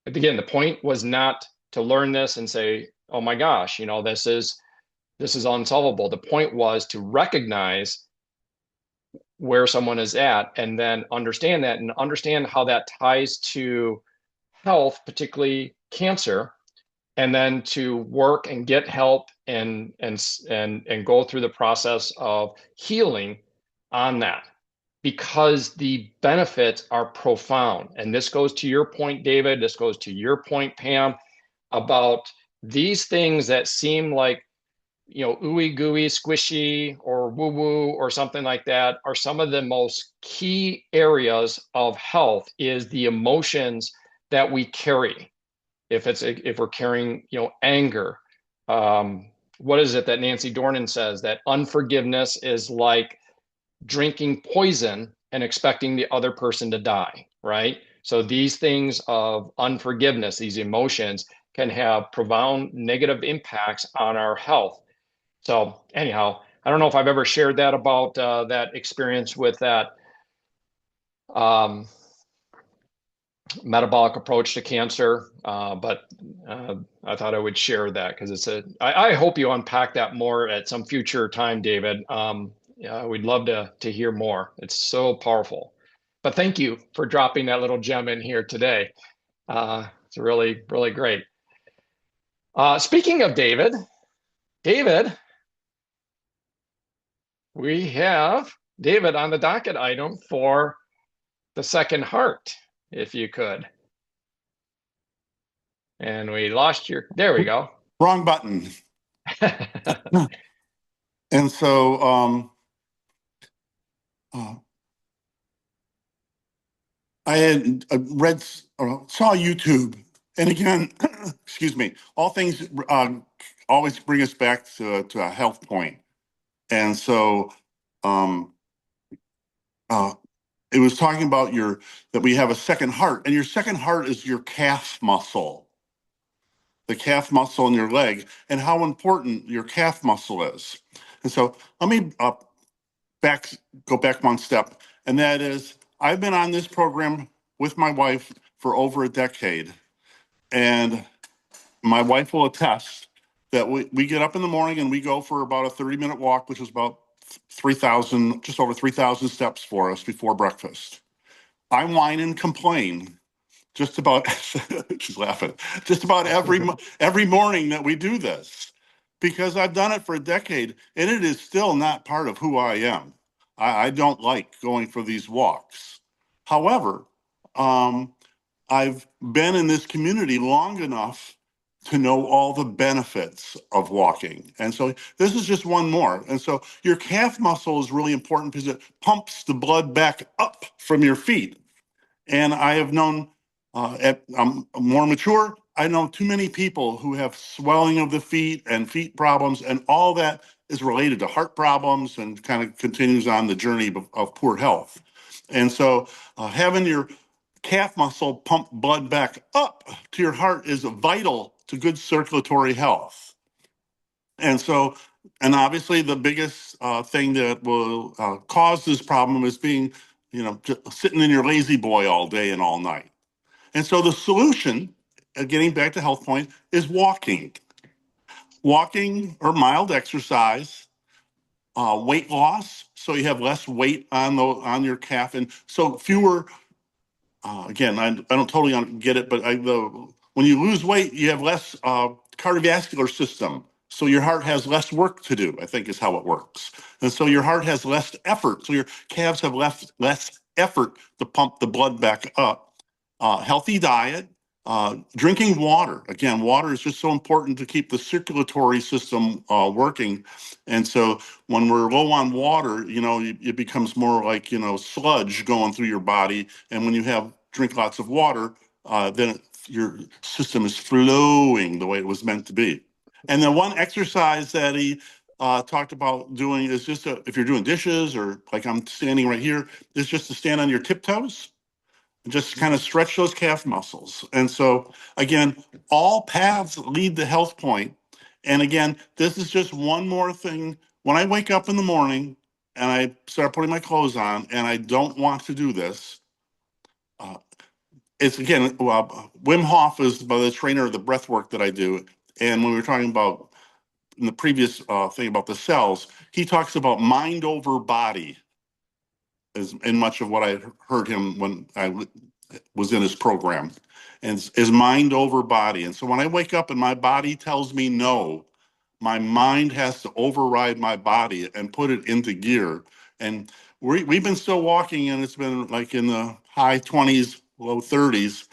again, the point was not to learn this and say, oh my gosh, this is unsolvable. The point was to recognize where someone is at and then understand that and understand how that ties to health, particularly cancer, and then to work and get help and go through the process of healing on that, because the benefits are profound. And this goes to your point, David, this goes to your point, Pam, about these things that seem like ooey gooey, squishy, or woo woo, or something like that, are some of the most key areas of health. Is the emotions that we carry. If we're carrying, anger, what is it that Nancy Dornan says? That unforgiveness is like drinking poison and expecting the other person to die, right? So these things of unforgiveness, these emotions, can have profound negative impacts on our health. So anyhow, I don't know if I've ever shared that about that experience with that metabolic approach to cancer, but I thought I would share that because I hope you unpack that more at some future time, David. We'd love to hear more. It's so powerful. But thank you for dropping that little gem in here today. It's really, really great. Speaking of David, we have David on the docket item for the second heart, if you could. And we lost there we go. Wrong button. And so I had saw YouTube, and again, excuse me, all things always bring us back to a health point. And so it was talking about that we have a second heart, and your second heart is your calf muscle, the calf muscle in your leg, and how important your calf muscle is. And so let me go back one step, and that is, I've been on this program with my wife for over a decade, and my wife will attest that we get up in the morning and we go for about a 30-minute walk, which is about 3,000, just over 3,000 steps for us before breakfast. I whine and complain just about, she's laughing, just about every morning that we do this, because I've done it for a decade and it is still not part of who I am. I don't like going for these walks. However, I've been in this community long enough to know all the benefits of walking. And so this is just one more. And so your calf muscle is really important because it pumps the blood back up from your feet. And I have known, I'm more mature, I know too many people who have swelling of the feet and feet problems, and all that is related to heart problems and kind of continues on the journey of poor health. And so having your calf muscle pump blood back up to your heart is vital to good circulatory health. And so, and obviously the biggest thing that will cause this problem is being, just sitting in your lazy boy all day and all night. And so the solution, getting back to HealthPointe, is walking. Walking or mild exercise, weight loss, so you have less weight on your calf, and so fewer. Again, I don't totally get it, but when you lose weight, you have less cardiovascular system. So your heart has less work to do, I think is how it works. And so your heart has less effort. So your calves have less effort to pump the blood back up. Healthy diet, drinking water. Again, water is just so important to keep the circulatory system working. And so when we're low on water, it becomes more like, sludge going through your body. And when you drink lots of water, then your system is flowing the way it was meant to be. And then one exercise that he talked about doing is just if you're doing dishes, or like I'm standing right here, is just to stand on your tiptoes and just kind of stretch those calf muscles. And so again, all paths lead to HealthPointe. And again, this is just one more thing. When I wake up in the morning and I start putting my clothes on and I don't want to do this, it's again, Wim Hof is the trainer of the breath work that I do. And when we were talking about in the previous thing about the cells, he talks about mind over body is in much of what I heard him when I was in his program, and is mind over body. And so when I wake up and my body tells me no, my mind has to override my body and put it into gear. And we've been still walking, and it's been like in the high 20s, low 30s,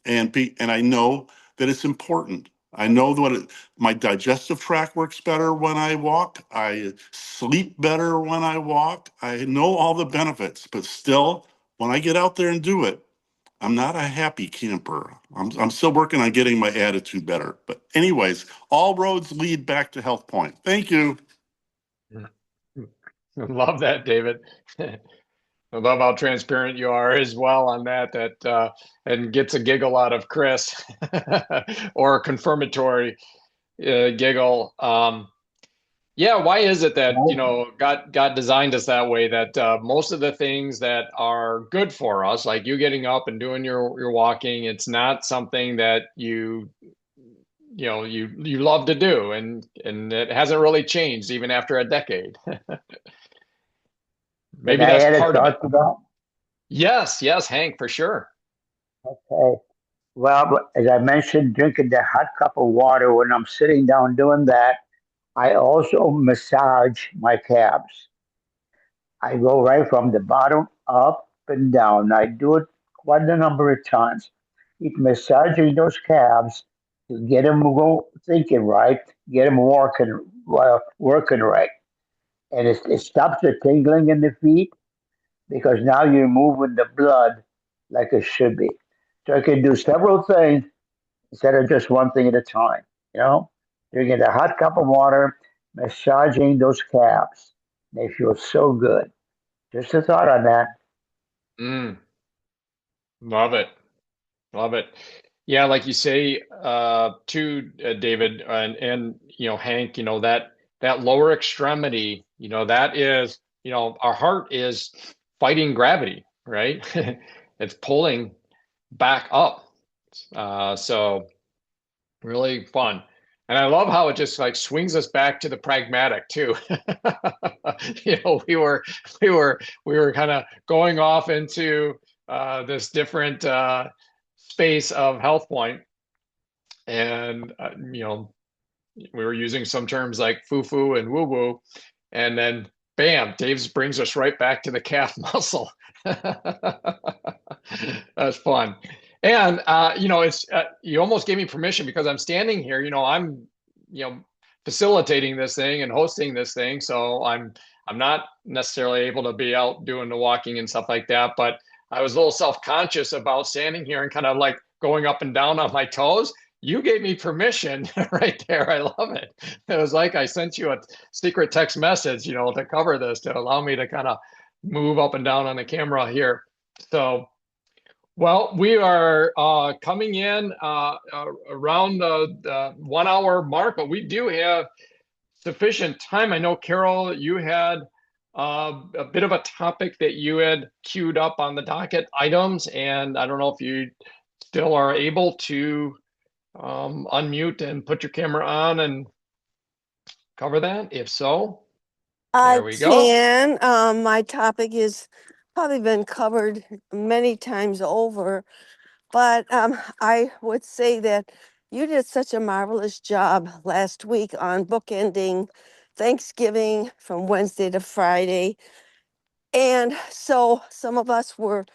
and I know that it's important. I know that my digestive tract works better when I walk. I sleep better when I walk. I know all the benefits, but still, when I get out there and do it, I'm not a happy camper. I'm still working on getting my attitude better. But anyways, all roads lead back to HealthPointe. Thank you. Love that, David. I love how transparent you are as well on that, and gets a giggle out of Chris or a confirmatory giggle. Yeah, why is it that, God designed us that way, that most of the things that are good for us, like you getting up and doing your walking, it's not something that you love to do, and it hasn't really changed even after a decade. Maybe Can I that's add a part of it. thought to that? Yes, Hank, for sure. Okay. Well, as I mentioned, drinking the hot cup of water when I'm sitting down doing that, I also massage my calves. I go right from the bottom up and down. I do it quite a number of times. Keep massaging those calves to get them go thinking right, get them working right, and it stops the tingling in the feet because now you're moving the blood like it should be. So I can do several things instead of just one thing at a time. You know, drinking a hot cup of water, massaging those calves. They feel so good. Just a thought on that. Mm, love it. Love it. Yeah, like you say, too, David, and Hank, that lower extremity, that is, our heart is fighting gravity, right? It's pulling back up. So really fun. And I love how it just like swings us back to the pragmatic too. We were kind of going off into this different space of HealthPointe, and we were using some terms like foo-foo and woo-woo, and then bam, Dave brings us right back to the calf muscle. That's fun. And it's you almost gave me permission because I'm standing here, I'm facilitating this thing and hosting this thing, so I'm not necessarily able to be out doing the walking and stuff like that, but I was a little self-conscious about standing here and kind of like going up and down on my toes. You gave me permission right there. I love it. It was like I sent you a secret text message, to cover this, to allow me to kind of move up and down on the camera here. So, well, we are coming in around the 1 hour mark, but we do have sufficient time. I know, Carol, you had a bit of a topic that you had queued up on the docket items, and I don't know if you still are able to unmute and put your camera on and cover that. If so, there I we go. can. My topic is probably been covered many times over, but I would say that you did such a marvelous job last week on bookending Thanksgiving from Wednesday to Friday. And so some of us were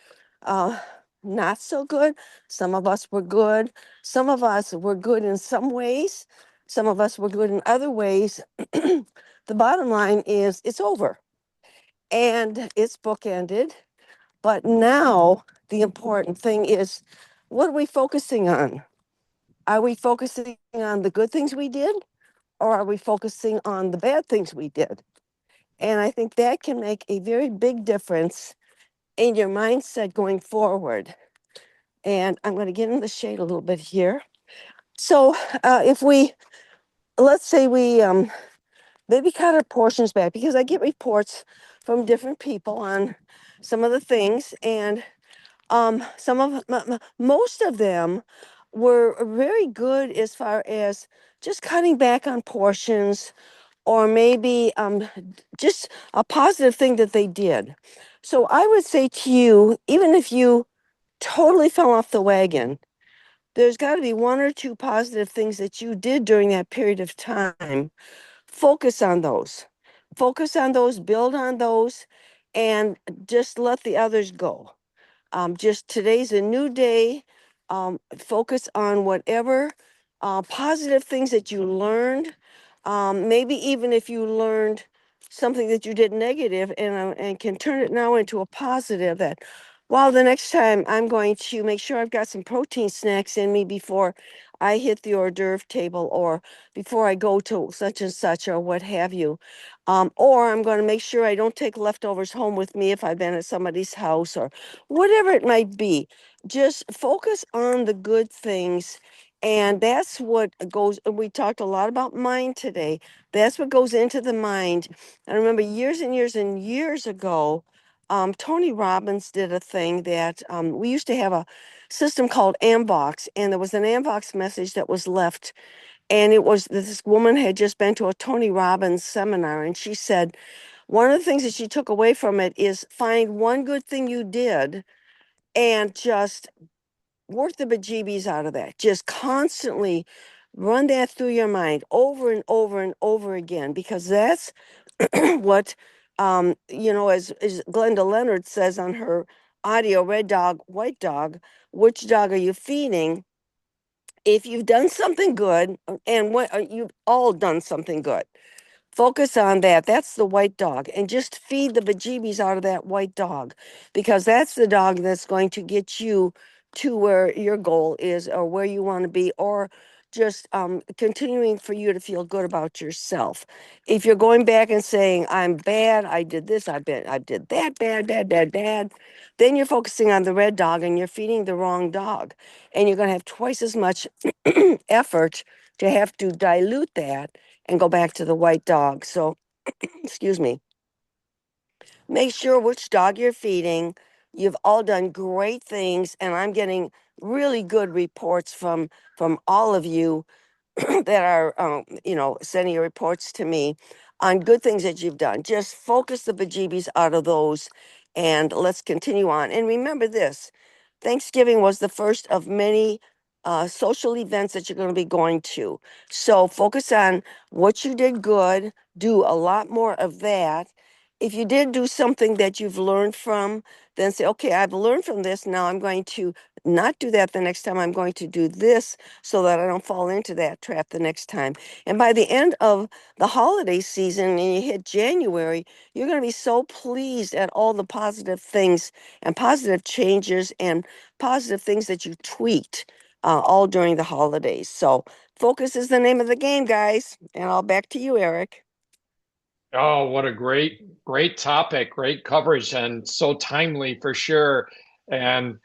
uh, not so good. Some of us were good. Some of us were good in some ways. Some of us were good in other ways. The bottom line is it's over and it's bookended. But now the important thing is, what are we focusing on? Are we focusing on the good things we did, or are we focusing on the bad things we did? And I think that can make a very big difference in your mindset going forward. And I'm going to get in the shade a little bit here. So if let's say we maybe cut our portions back, because I get reports from different people on some of the things. And Most of them were very good as far as just cutting back on portions, or maybe just a positive thing that they did. So I would say to you, even if you totally fell off the wagon, there's got to be one or two positive things that you did during that period of time. Focus on those. Focus on those, build on those, and just let the others go. Just today's a new day. Focus on whatever positive things that you learned. Maybe even if you learned something that you did negative, and can turn it now into a positive, that, well, the next time I'm going to make sure I've got some protein snacks in me before I hit the hors d'oeuvre table, or before I go to such and such, or what have you. Or I'm going to make sure I don't take leftovers home with me if I've been at somebody's house, or whatever it might be. Just focus on the good things. And that's what goes, we talked a lot about mind today. That's what goes into the mind. I remember years and years and years ago, Tony Robbins did a thing that we used to have a system called Ambox, and there was an Ambox message that was left. And it was, this woman had just been to a Tony Robbins seminar, and she said, one of the things that she took away from it is find one good thing you did and just work the bejeebies out of that. Just constantly run that through your mind over and over and over again, because that's what, as Glenda Leonard says on her audio, Red Dog, White Dog, which dog are you feeding? If you've done something good, and what you've all done something good, focus on that. That's the white dog, and just feed the bejeebies out of that white dog, because that's the dog that's going to get you to where your goal is, or where you want to be, or just continuing for you to feel good about yourself. If you're going back and saying, I'm bad, I did this, I did that, bad, then you're focusing on the red dog and you're feeding the wrong dog. And you're going to have twice as much effort to have to dilute that and go back to the white dog. So, excuse me, make sure which dog you're feeding. You've all done great things, and I'm getting really good reports from all of you that are, sending your reports to me on good things that you've done. Just focus the bejeebies out of those, and let's continue on. And remember this, Thanksgiving was the first of many social events that you're going to be going to. So focus on what you did good, do a lot more of that. If you did do something that you've learned from, then say, okay, I've learned from this. Now I'm going to not do that the next time. I'm going to do this so that I don't fall into that trap the next time. And by the end of the holiday season and you hit January, you're going to be so pleased at all the positive things and positive changes and positive things that you tweaked all during the holidays. So focus is the name of the game, guys. And I'll back to you, Eric. Oh, what a great topic, great coverage, and so timely for sure. And,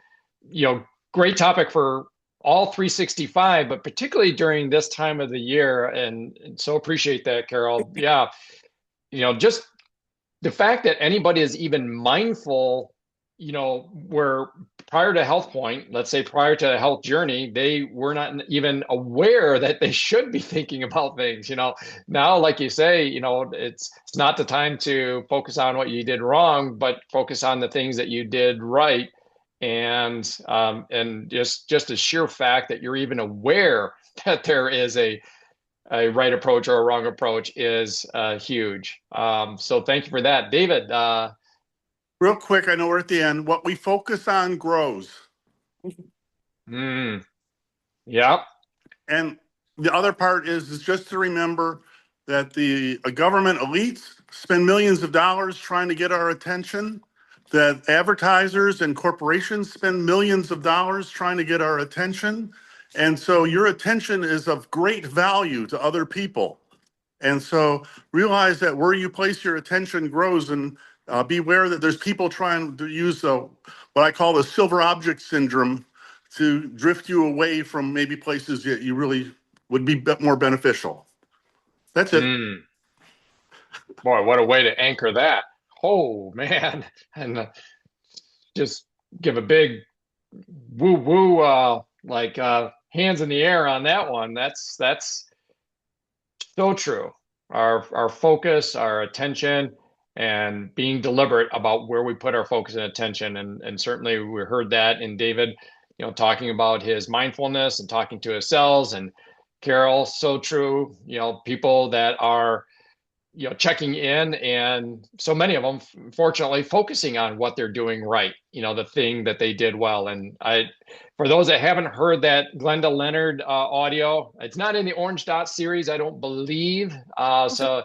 great topic for all 365, but particularly during this time of the year. And so appreciate that, Carol. Yeah. Just the fact that anybody is even mindful, where prior to HealthPointe, let's say prior to the health journey, they were not even aware that they should be thinking about things. Now, like you say, it's not the time to focus on what you did wrong, but focus on the things that you did right. And just the sheer fact that you're even aware that there is a right approach or a wrong approach is huge. So thank you for that. David. Real quick, I know we're at the end. What we focus on grows. Yeah. And the other part is just to remember that the government elites spend millions of dollars trying to get our attention, that advertisers and corporations spend millions of dollars trying to get our attention. And so your attention is of great value to other people. And so realize that where you place your attention grows, and beware that there's people trying to use what I call the silver object syndrome to drift you away from maybe places that you really would be more beneficial. That's it. Boy, what a way to anchor that. Oh, man. And just give a big woo woo, like hands in the air on that one. That's so true. Our focus, our attention, and being deliberate about where we put our focus and attention. And certainly we heard that in David, talking about his mindfulness and talking to his cells. And Carol, so true. People that are checking in, and so many of them fortunately focusing on what they're doing right, the thing that they did well. And for those that haven't heard that Glenda Leonard audio, it's not in the Orange Dot series, I don't believe. So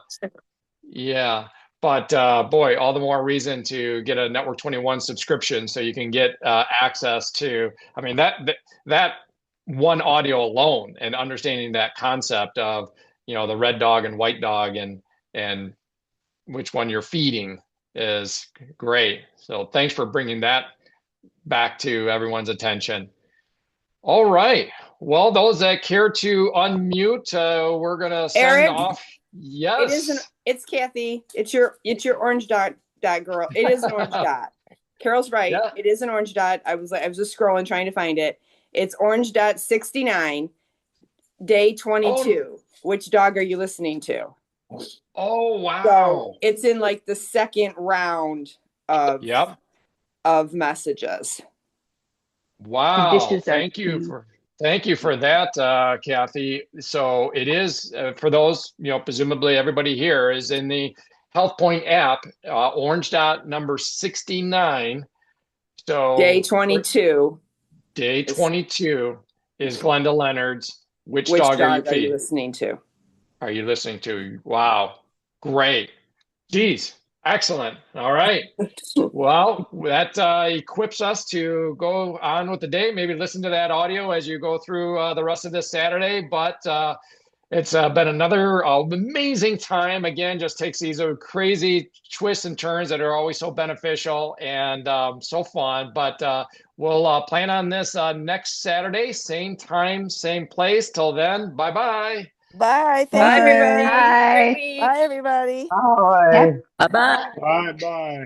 yeah, but boy, all the more reason to get a Network 21 subscription so you can get access to, I mean, that one audio alone, and understanding that concept of the red dog and white dog, and which one you're feeding, is great. So thanks for bringing that back to everyone's attention. All right. Well, those that care to unmute, we're gonna send Eric, off. Yes. It's Kathy. It's your orange dot girl. It is an orange dot. Carol's right. Yeah. It is an orange dot. I was just scrolling trying to find it. It's orange dot 69, day 22. Oh. Which dog are you listening to? Oh, wow. So it's in like the second round of messages. Wow. Thank you for that, Kathy. So it is for those, presumably everybody here is in the HealthPointe app, orange dot number 69. So day 22. Day 22 is Glenda Leonard's. Which dog are you listening to? Are you listening to? Wow. Great. Geez. Excellent. All right. Well, that equips us to go on with the day. Maybe listen to that audio as you go through the rest of this Saturday. But it's been another amazing time. Again, just takes these crazy twists and turns that are always so beneficial and so fun. But we'll plan on this next Saturday, same time, same place. Till then, bye-bye. Bye. Bye, everybody. Bye. Great week. Bye, everybody. Bye. Bye-bye. Bye bye.